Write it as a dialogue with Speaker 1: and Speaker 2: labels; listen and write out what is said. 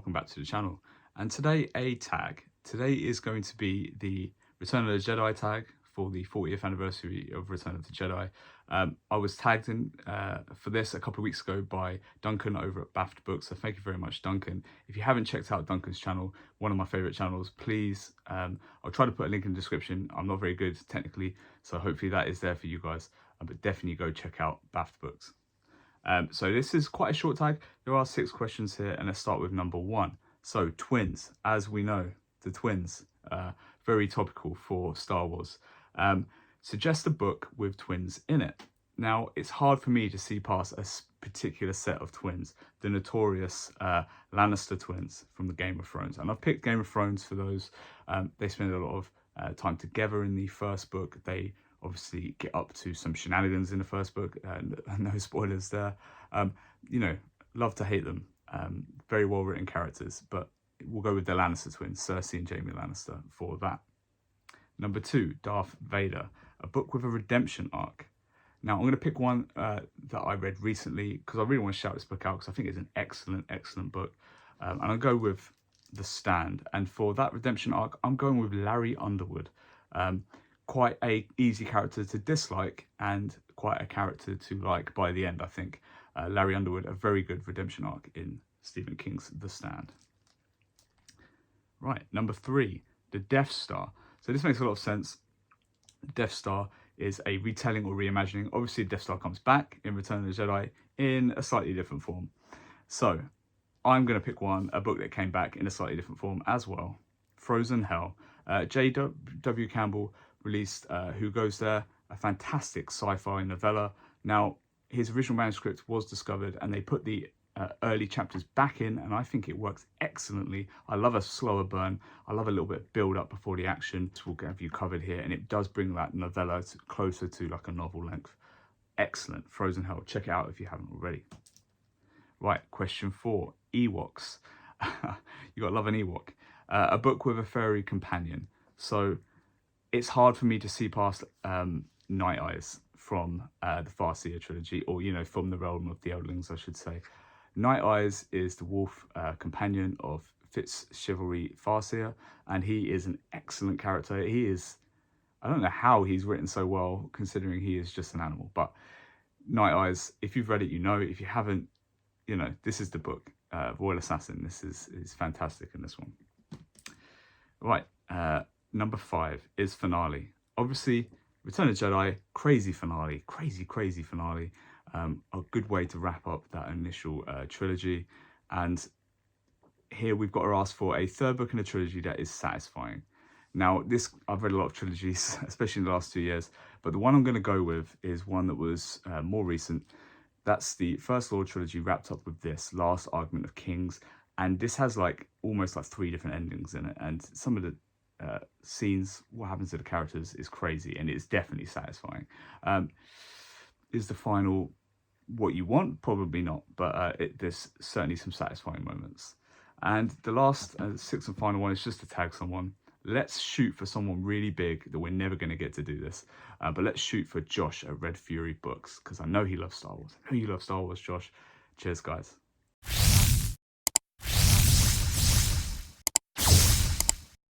Speaker 1: welcome back to the channel. And today today is going to be the Return of the Jedi tag for the 40th anniversary of Return of the Jedi. I was tagged in for this a couple of weeks ago by Duncan over at BAFT Books, so thank you very much, Duncan. If you haven't checked out Duncan's channel, one of my favorite channels, please, I'll try to put a link in the description. I'm not very good technically, so hopefully that is there for you guys, but definitely go check out BAFT Books. So this is quite a short tag. There are 6 questions here, and let's start with number 1. So twins, as we know, the twins, very topical for Star Wars. Suggest a book with twins in it. Now, it's hard for me to see past a particular set of twins, the notorious Lannister twins from the Game of Thrones. And I've picked Game of Thrones for those. They spend a lot of time together in the first book. They obviously get up to some shenanigans in the first book, and no spoilers there. You know, love to hate them. Very well written characters, but we'll go with the Lannister twins, Cersei and Jaime Lannister, for that. Number 2, Darth Vader, a book with a redemption arc. Now, I'm going to pick one that I read recently because I really want to shout this book out because I think it's an excellent book. And I'll go with The Stand. And for that redemption arc, I'm going with Larry Underwood. Quite a easy character to dislike and quite a character to like by the end, I think. Larry Underwood, a very good redemption arc in Stephen King's The Stand. Right, number 3, the Death Star. So this makes a lot of sense. Death Star is a retelling or reimagining. Obviously, Death Star comes back in Return of the Jedi in a slightly different form. So I'm going to pick a book that came back in a slightly different form as well. Frozen Hell. J.W. Campbell released Who Goes There, a fantastic sci-fi novella. Now, his original manuscript was discovered and they put the early chapters back in, and I think it works excellently. I love a slower burn. I love a little bit of build up before the action. We'll have you covered here, and it does bring that novella closer to like a novel length. Excellent. Frozen Hell. Check it out if you haven't already. Right, question 4, Ewoks. You got to love an Ewok. A book with a furry companion. So it's hard for me to see past Night Eyes from the Farseer trilogy, or, you know, from the realm of the Eldlings, I should say. Night Eyes is the wolf companion of Fitz Chivalry Farseer, and he is an excellent character. He is, I don't know how he's written so well, considering he is just an animal, but Night Eyes, if you've read it, you know. If you haven't, you know, this is the book. Royal Assassin, this is fantastic in this one. Right, number 5 is Finale. Obviously, Return of the Jedi, crazy finale, crazy finale. A good way to wrap up that initial trilogy. And here we've got to ask for a 3rd book in a trilogy that is satisfying. Now, I've read a lot of trilogies, especially in the last 2 years, but the one I'm going to go with is one that was more recent. That's the First Lord trilogy wrapped up with this, Last Argument of Kings. And this has like almost like 3 different endings in it. And some of the scenes, what happens to the characters is crazy, and it's definitely satisfying. Is the final what you want? Probably not, but there's certainly some satisfying moments. And the last 6th and final one is just to tag someone. Let's shoot for someone really big that we're never going to get to do this, but let's shoot for Josh at Red Fury Books, because I know he loves Star Wars. I know you love Star Wars, Josh. Cheers, guys.